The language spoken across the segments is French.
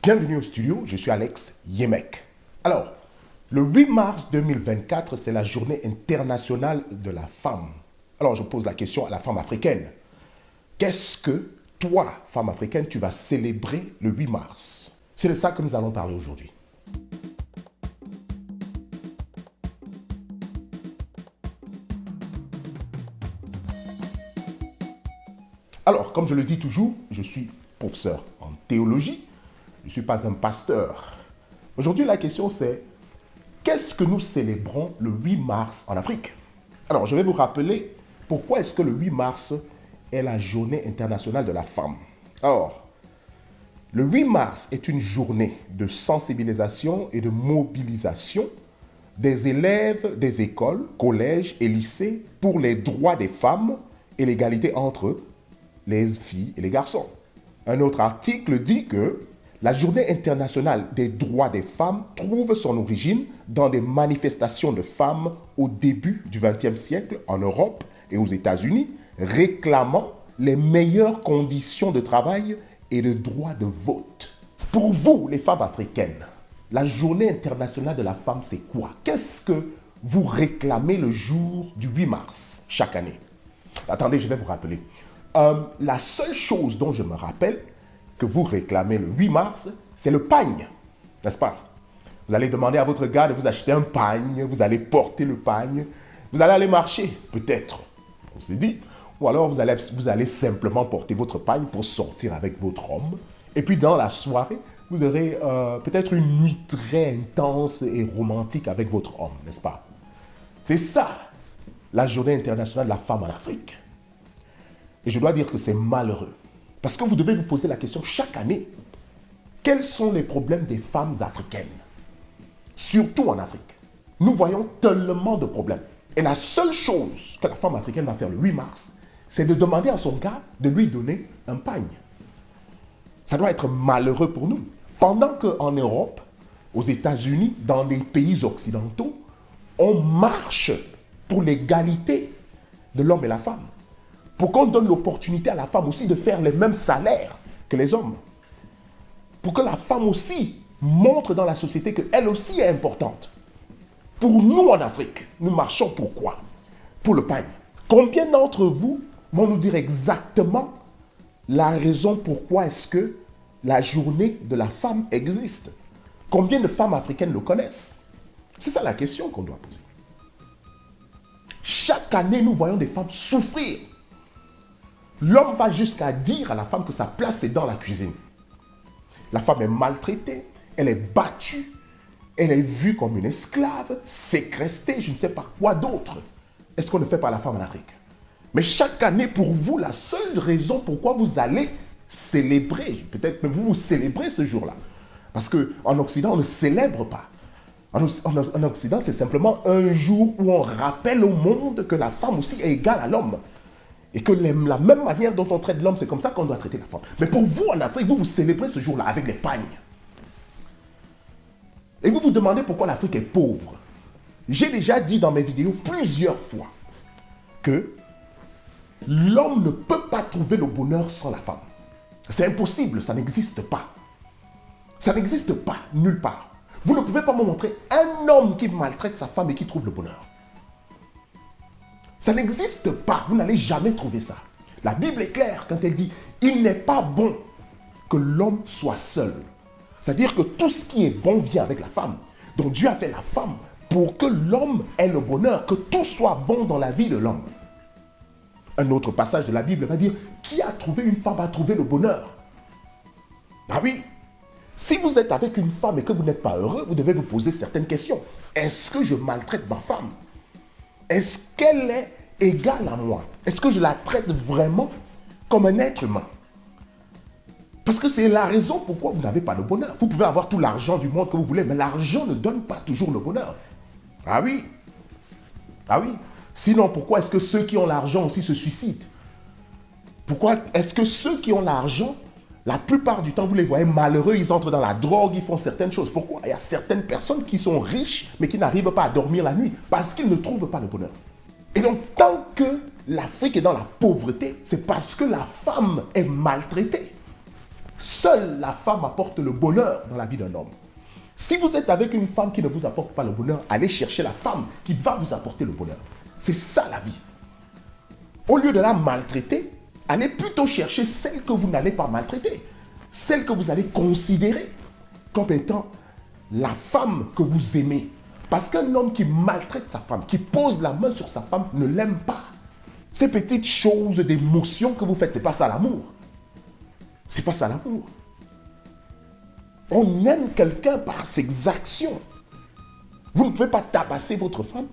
Bienvenue au studio, je suis Alex Yemek. Alors, le 8 mars 2024, c'est la journée internationale de la femme. Alors, je pose la question à la femme africaine. Qu'est-ce que toi, femme africaine, tu vas célébrer le 8 mars? C'est de ça que nous allons parler aujourd'hui. Alors, comme je le dis toujours, je suis professeur en théologie. Je ne suis pas un pasteur. Aujourd'hui, la question c'est, qu'est-ce que nous célébrons le 8 mars en Afrique? Alors, je vais vous rappeler pourquoi est-ce que le 8 mars est la journée internationale de la femme. Alors, le 8 mars est une journée de sensibilisation et de mobilisation des élèves des écoles, collèges et lycées pour les droits des femmes et l'égalité entre les filles et les garçons. Un autre article dit que la journée internationale des droits des femmes trouve son origine dans des manifestations de femmes au début du XXe siècle en Europe et aux États-Unis, réclamant les meilleures conditions de travail et de droit de vote. Pour vous, les femmes africaines, la journée internationale de la femme, c'est quoi? Qu'est-ce que vous réclamez le jour du 8 mars chaque année? Attendez, je vais vous rappeler. La seule chose dont je me rappelle que vous réclamez le 8 mars, c'est le pagne, n'est-ce pas? Vous allez demander à votre gars de vous acheter un pagne, vous allez porter le pagne, vous allez aller marcher, peut-être, on s'est dit, ou alors vous allez simplement porter votre pagne pour sortir avec votre homme, et puis dans la soirée, vous aurez peut-être une nuit très intense et romantique avec votre homme, n'est-ce pas? C'est ça, la journée internationale de la femme en Afrique. Et je dois dire que c'est malheureux. Parce que vous devez vous poser la question chaque année, quels sont les problèmes des femmes africaines? Surtout en Afrique. Nous voyons tellement de problèmes. Et la seule chose que la femme africaine va faire le 8 mars, c'est de demander à son gars de lui donner un pagne. Ça doit être malheureux pour nous. Pendant qu'en Europe, aux États-Unis, dans les pays occidentaux, on marche pour l'égalité de l'homme et la femme. Pour qu'on donne l'opportunité à la femme aussi de faire les mêmes salaires que les hommes. Pour que la femme aussi montre dans la société qu'elle aussi est importante. Pour nous en Afrique, nous marchons pour quoi? Pour le pagne. Combien d'entre vous vont nous dire exactement la raison pourquoi est-ce que la journée de la femme existe? Combien de femmes africaines le connaissent? C'est ça la question qu'on doit poser. Chaque année, nous voyons des femmes souffrir. L'homme va jusqu'à dire à la femme que sa place c'est dans la cuisine. La femme est maltraitée, elle est battue, elle est vue comme une esclave, séquestrée, je ne sais pas quoi d'autre. Est-ce qu'on ne fait pas la femme en Afrique? Mais chaque année, pour vous, la seule raison pourquoi vous allez célébrer, peut-être même vous célébrez ce jour-là. Parce qu'en Occident, on ne célèbre pas. En Occident, c'est simplement un jour où on rappelle au monde que la femme aussi est égale à l'homme. Et que la même manière dont on traite l'homme, c'est comme ça qu'on doit traiter la femme. Mais pour vous, en Afrique, vous célébrez ce jour-là avec les pagnes. Et vous vous demandez pourquoi l'Afrique est pauvre. J'ai déjà dit dans mes vidéos plusieurs fois que l'homme ne peut pas trouver le bonheur sans la femme. C'est impossible, ça n'existe pas. Ça n'existe pas, nulle part. Vous ne pouvez pas me montrer un homme qui maltraite sa femme et qui trouve le bonheur. Ça n'existe pas. Vous n'allez jamais trouver ça. La Bible est claire quand elle dit « Il n'est pas bon que l'homme soit seul ». C'est-à-dire que tout ce qui est bon vient avec la femme. Donc Dieu a fait la femme pour que l'homme ait le bonheur, que tout soit bon dans la vie de l'homme. Un autre passage de la Bible va dire « Qui a trouvé une femme a trouvé le bonheur ». Ah oui. Si vous êtes avec une femme et que vous n'êtes pas heureux, vous devez vous poser certaines questions. Est-ce que je maltraite ma femme? Est-ce qu'elle est égale à moi? Est-ce que je la traite vraiment comme un être humain? Parce que c'est la raison pourquoi vous n'avez pas le bonheur. Vous pouvez avoir tout l'argent du monde que vous voulez, mais l'argent ne donne pas toujours le bonheur. Ah oui. Ah oui. Sinon, pourquoi est-ce que ceux qui ont l'argent aussi se suicident? Pourquoi est-ce que ceux qui ont l'argent, la plupart du temps, vous les voyez malheureux, ils entrent dans la drogue, ils font certaines choses. Pourquoi? Il y a certaines personnes qui sont riches, mais qui n'arrivent pas à dormir la nuit, parce qu'ils ne trouvent pas le bonheur. Et donc, tant que l'Afrique est dans la pauvreté, c'est parce que la femme est maltraitée. Seule la femme apporte le bonheur dans la vie d'un homme. Si vous êtes avec une femme qui ne vous apporte pas le bonheur, allez chercher la femme qui va vous apporter le bonheur. C'est ça la vie. Au lieu de la maltraiter, allez plutôt chercher celle que vous n'allez pas maltraiter. Celle que vous allez considérer comme étant la femme que vous aimez. Parce qu'un homme qui maltraite sa femme, qui pose la main sur sa femme, ne l'aime pas. Ces petites choses d'émotion que vous faites, c'est pas ça l'amour. C'est pas ça l'amour. On aime quelqu'un par ses actions. Vous ne pouvez pas tabasser votre femme,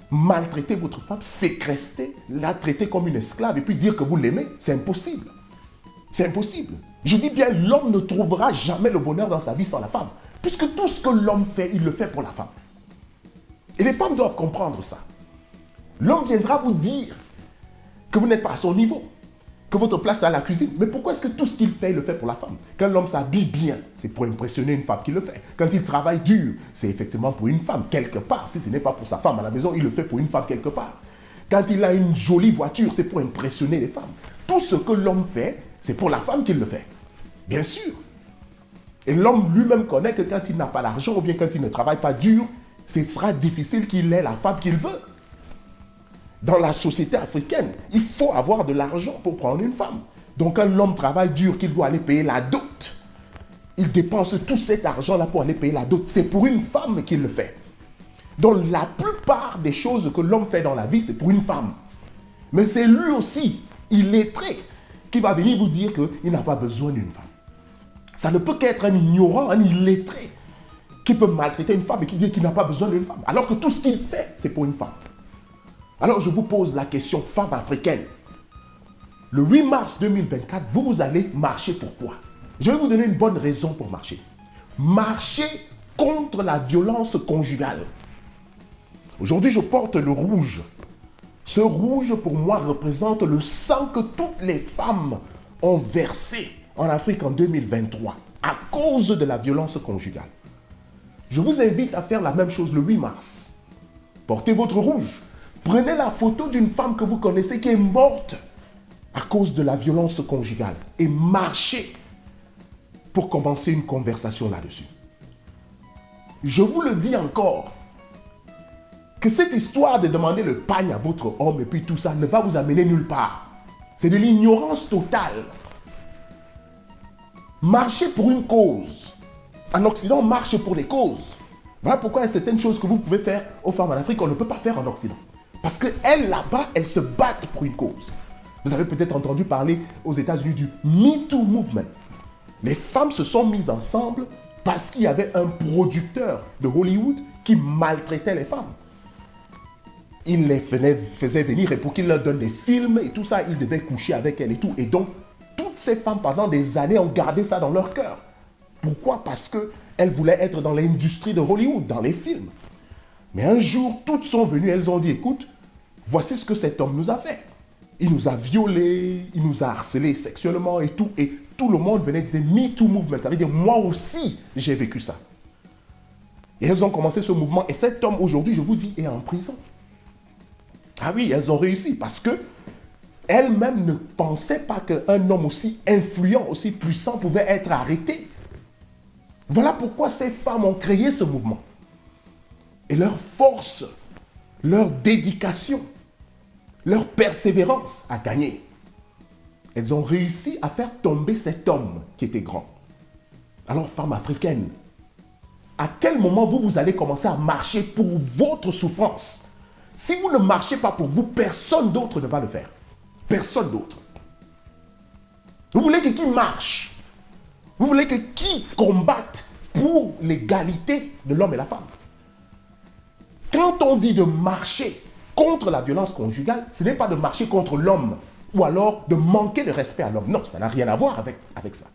maltraiter votre femme, séquestrer, la traiter comme une esclave et puis dire que vous l'aimez. C'est impossible. C'est impossible. Je dis bien, l'homme ne trouvera jamais le bonheur dans sa vie sans la femme. Puisque tout ce que l'homme fait, il le fait pour la femme. Et les femmes doivent comprendre ça. L'homme viendra vous dire que vous n'êtes pas à son niveau, que votre place est à la cuisine. Mais pourquoi est-ce que tout ce qu'il fait, il le fait pour la femme? Quand l'homme s'habille bien, c'est pour impressionner une femme qu'il le fait. Quand il travaille dur, c'est effectivement pour une femme, quelque part. Si ce n'est pas pour sa femme à la maison, il le fait pour une femme quelque part. Quand il a une jolie voiture, c'est pour impressionner les femmes. Tout ce que l'homme fait, c'est pour la femme qu'il le fait. Bien sûr. Et l'homme lui-même connaît que quand il n'a pas d'argent ou bien quand il ne travaille pas dur, ce sera difficile qu'il ait la femme qu'il veut. Dans la société africaine, il faut avoir de l'argent pour prendre une femme. Donc quand l'homme travaille dur, qu'il doit aller payer la dot, il dépense tout cet argent-là pour aller payer la dot. C'est pour une femme qu'il le fait. Donc la plupart des choses que l'homme fait dans la vie, c'est pour une femme. Mais c'est lui aussi, illettré, qui va venir vous dire qu'il n'a pas besoin d'une femme. Ça ne peut qu'être un ignorant, un illettré, qui peut maltraiter une femme et qui dit qu'il n'a pas besoin d'une femme. Alors que tout ce qu'il fait, c'est pour une femme. Alors je vous pose la question, femme africaine. Le 8 mars 2024, vous allez marcher pourquoi? Je vais vous donner une bonne raison pour marcher. Marcher contre la violence conjugale. Aujourd'hui, je porte le rouge. Ce rouge, pour moi, représente le sang que toutes les femmes ont versé en Afrique en 2023 à cause de la violence conjugale. Je vous invite à faire la même chose le 8 mars. Portez votre rouge. Prenez la photo d'une femme que vous connaissez qui est morte à cause de la violence conjugale et marchez pour commencer une conversation là-dessus. Je vous le dis encore, que cette histoire de demander le pagne à votre homme et puis tout ça ne va vous amener nulle part. C'est de l'ignorance totale. Marchez pour une cause. En Occident, on marche pour des causes. Voilà pourquoi il y a certaines choses que vous pouvez faire aux femmes en Afrique qu'on ne peut pas faire en Occident. Parce qu'elles, là-bas, elles se battent pour une cause. Vous avez peut-être entendu parler aux États-Unis du Me Too Movement. Les femmes se sont mises ensemble parce qu'il y avait un producteur de Hollywood qui maltraitait les femmes. Il les faisait venir et pour qu'il leur donne des films et tout ça, il devait coucher avec elles et tout. Et donc, toutes ces femmes, pendant des années, ont gardé ça dans leur cœur. Pourquoi? Parce qu'elles voulaient être dans l'industrie de Hollywood, dans les films. Mais un jour, toutes sont venues, elles ont dit, écoute, voici ce que cet homme nous a fait. Il nous a violés, il nous a harcelés sexuellement et tout. Et tout le monde venait dire Me Too Movement. Ça veut dire, moi aussi, j'ai vécu ça. Et elles ont commencé ce mouvement. Et cet homme, aujourd'hui, je vous dis, est en prison. Ah oui, elles ont réussi parce que elles-mêmes ne pensaient pas qu'un homme aussi influent, aussi puissant pouvait être arrêté. Voilà pourquoi ces femmes ont créé ce mouvement. Et leur force, leur dédication, leur persévérance a gagné. Elles ont réussi à faire tomber cet homme qui était grand. Alors, femmes africaines, à quel moment vous allez commencer à marcher pour votre souffrance? Si vous ne marchez pas pour vous, personne d'autre ne va le faire. Personne d'autre. Vous voulez que qui marche? Vous voulez que qui combatte pour l'égalité de l'homme et la femme? Quand on dit de marcher contre la violence conjugale, ce n'est pas de marcher contre l'homme ou alors de manquer de respect à l'homme. Non, ça n'a rien à voir avec ça.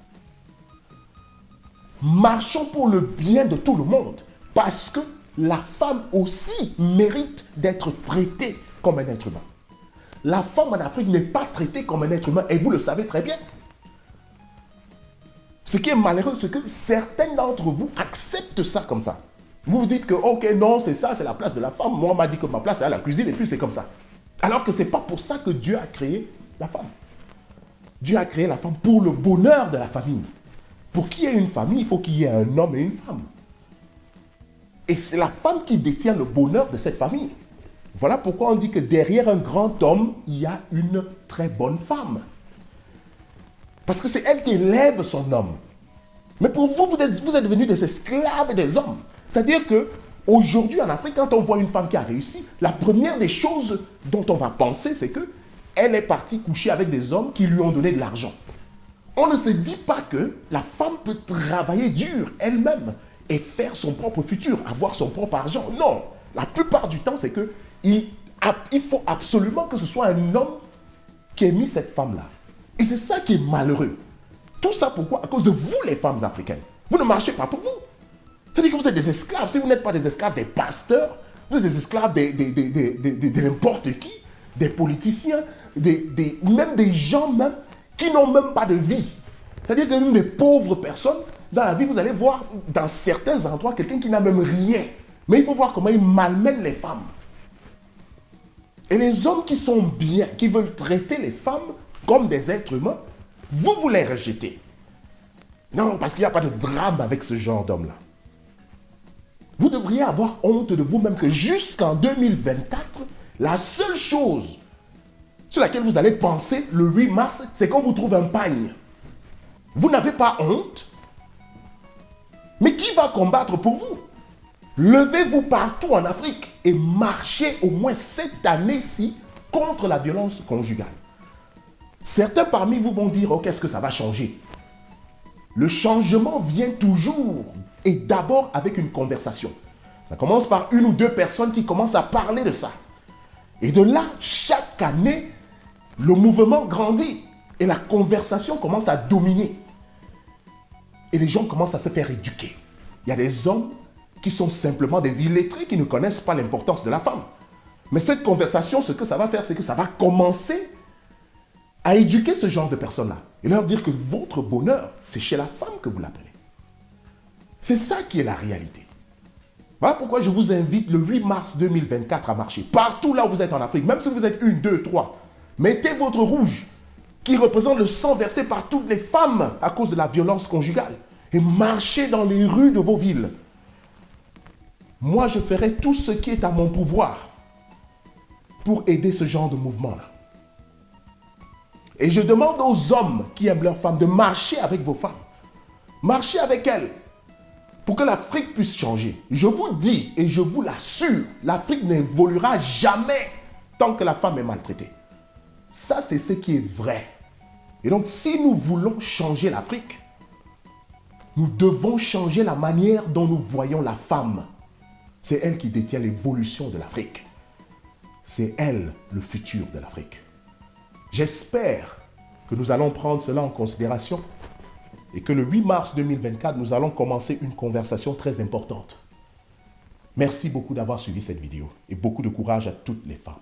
Marchons pour le bien de tout le monde parce que la femme aussi mérite d'être traitée comme un être humain. La femme en Afrique n'est pas traitée comme un être humain et vous le savez très bien. Ce qui est malheureux, c'est que certains d'entre vous acceptent ça comme ça. Vous vous dites que, ok, non, c'est ça, c'est la place de la femme. Moi, on m'a dit que ma place est à la cuisine et puis c'est comme ça. Alors que ce n'est pas pour ça que Dieu a créé la femme. Dieu a créé la femme pour le bonheur de la famille. Pour qu'il y ait une famille, il faut qu'il y ait un homme et une femme. Et c'est la femme qui détient le bonheur de cette famille. Voilà pourquoi on dit que derrière un grand homme, il y a une très bonne femme. Parce que c'est elle qui élève son homme. Mais pour vous, vous êtes devenus des esclaves des hommes. C'est-à-dire que aujourd'hui en Afrique, quand on voit une femme qui a réussi, la première des choses dont on va penser, c'est que elle est partie coucher avec des hommes qui lui ont donné de l'argent. On ne se dit pas que la femme peut travailler dur elle-même et faire son propre futur, avoir son propre argent. Non, la plupart du temps, c'est que il faut absolument que ce soit un homme qui ait mis cette femme-là. Et c'est ça qui est malheureux. Tout ça pourquoi? À cause de vous, les femmes africaines. Vous ne marchez pas pour vous. C'est-à-dire que vous êtes des esclaves. Si vous n'êtes pas des esclaves des pasteurs, vous êtes des esclaves de n'importe qui, des politiciens, même des gens même qui n'ont même pas de vie. C'est-à-dire que même des pauvres personnes, dans la vie, vous allez voir dans certains endroits quelqu'un qui n'a même rien. Mais il faut voir comment ils malmènent les femmes. Et les hommes qui sont bien, qui veulent traiter les femmes comme des êtres humains, vous les rejetez. Non, parce qu'il n'y a pas de drame avec ce genre d'homme-là. Vous devriez avoir honte de vous-même que jusqu'en 2024, la seule chose sur laquelle vous allez penser le 8 mars, c'est qu'on vous trouve un pagne. Vous n'avez pas honte? Mais qui va combattre pour vous? Levez-vous partout en Afrique et marchez au moins cette année-ci contre la violence conjugale. Certains parmi vous vont dire, oh, qu'est-ce que ça va changer? Le changement vient toujours et d'abord avec une conversation. Ça commence par une ou deux personnes qui commencent à parler de ça. Et de là, chaque année, le mouvement grandit et la conversation commence à dominer. Et les gens commencent à se faire éduquer. Il y a des hommes qui sont simplement des illettrés qui ne connaissent pas l'importance de la femme. Mais cette conversation, ce que ça va faire, c'est que ça va commencer à éduquer ce genre de personnes-là et leur dire que votre bonheur, c'est chez la femme que vous l'appelez. C'est ça qui est la réalité. Voilà pourquoi je vous invite le 8 mars 2024 à marcher. Partout là où vous êtes en Afrique, même si vous êtes 1, 2, 3, mettez votre rouge qui représente le sang versé par toutes les femmes à cause de la violence conjugale et marchez dans les rues de vos villes. Moi, je ferai tout ce qui est à mon pouvoir pour aider ce genre de mouvement-là. Et je demande aux hommes qui aiment leurs femmes de marcher avec vos femmes. Marchez avec elles pour que l'Afrique puisse changer. Je vous dis et je vous l'assure, l'Afrique n'évoluera jamais tant que la femme est maltraitée. Ça, c'est ce qui est vrai. Et donc, si nous voulons changer l'Afrique, nous devons changer la manière dont nous voyons la femme. C'est elle qui détient l'évolution de l'Afrique. C'est elle le futur de l'Afrique. J'espère que nous allons prendre cela en considération et que le 8 mars 2024, nous allons commencer une conversation très importante. Merci beaucoup d'avoir suivi cette vidéo et beaucoup de courage à toutes les femmes.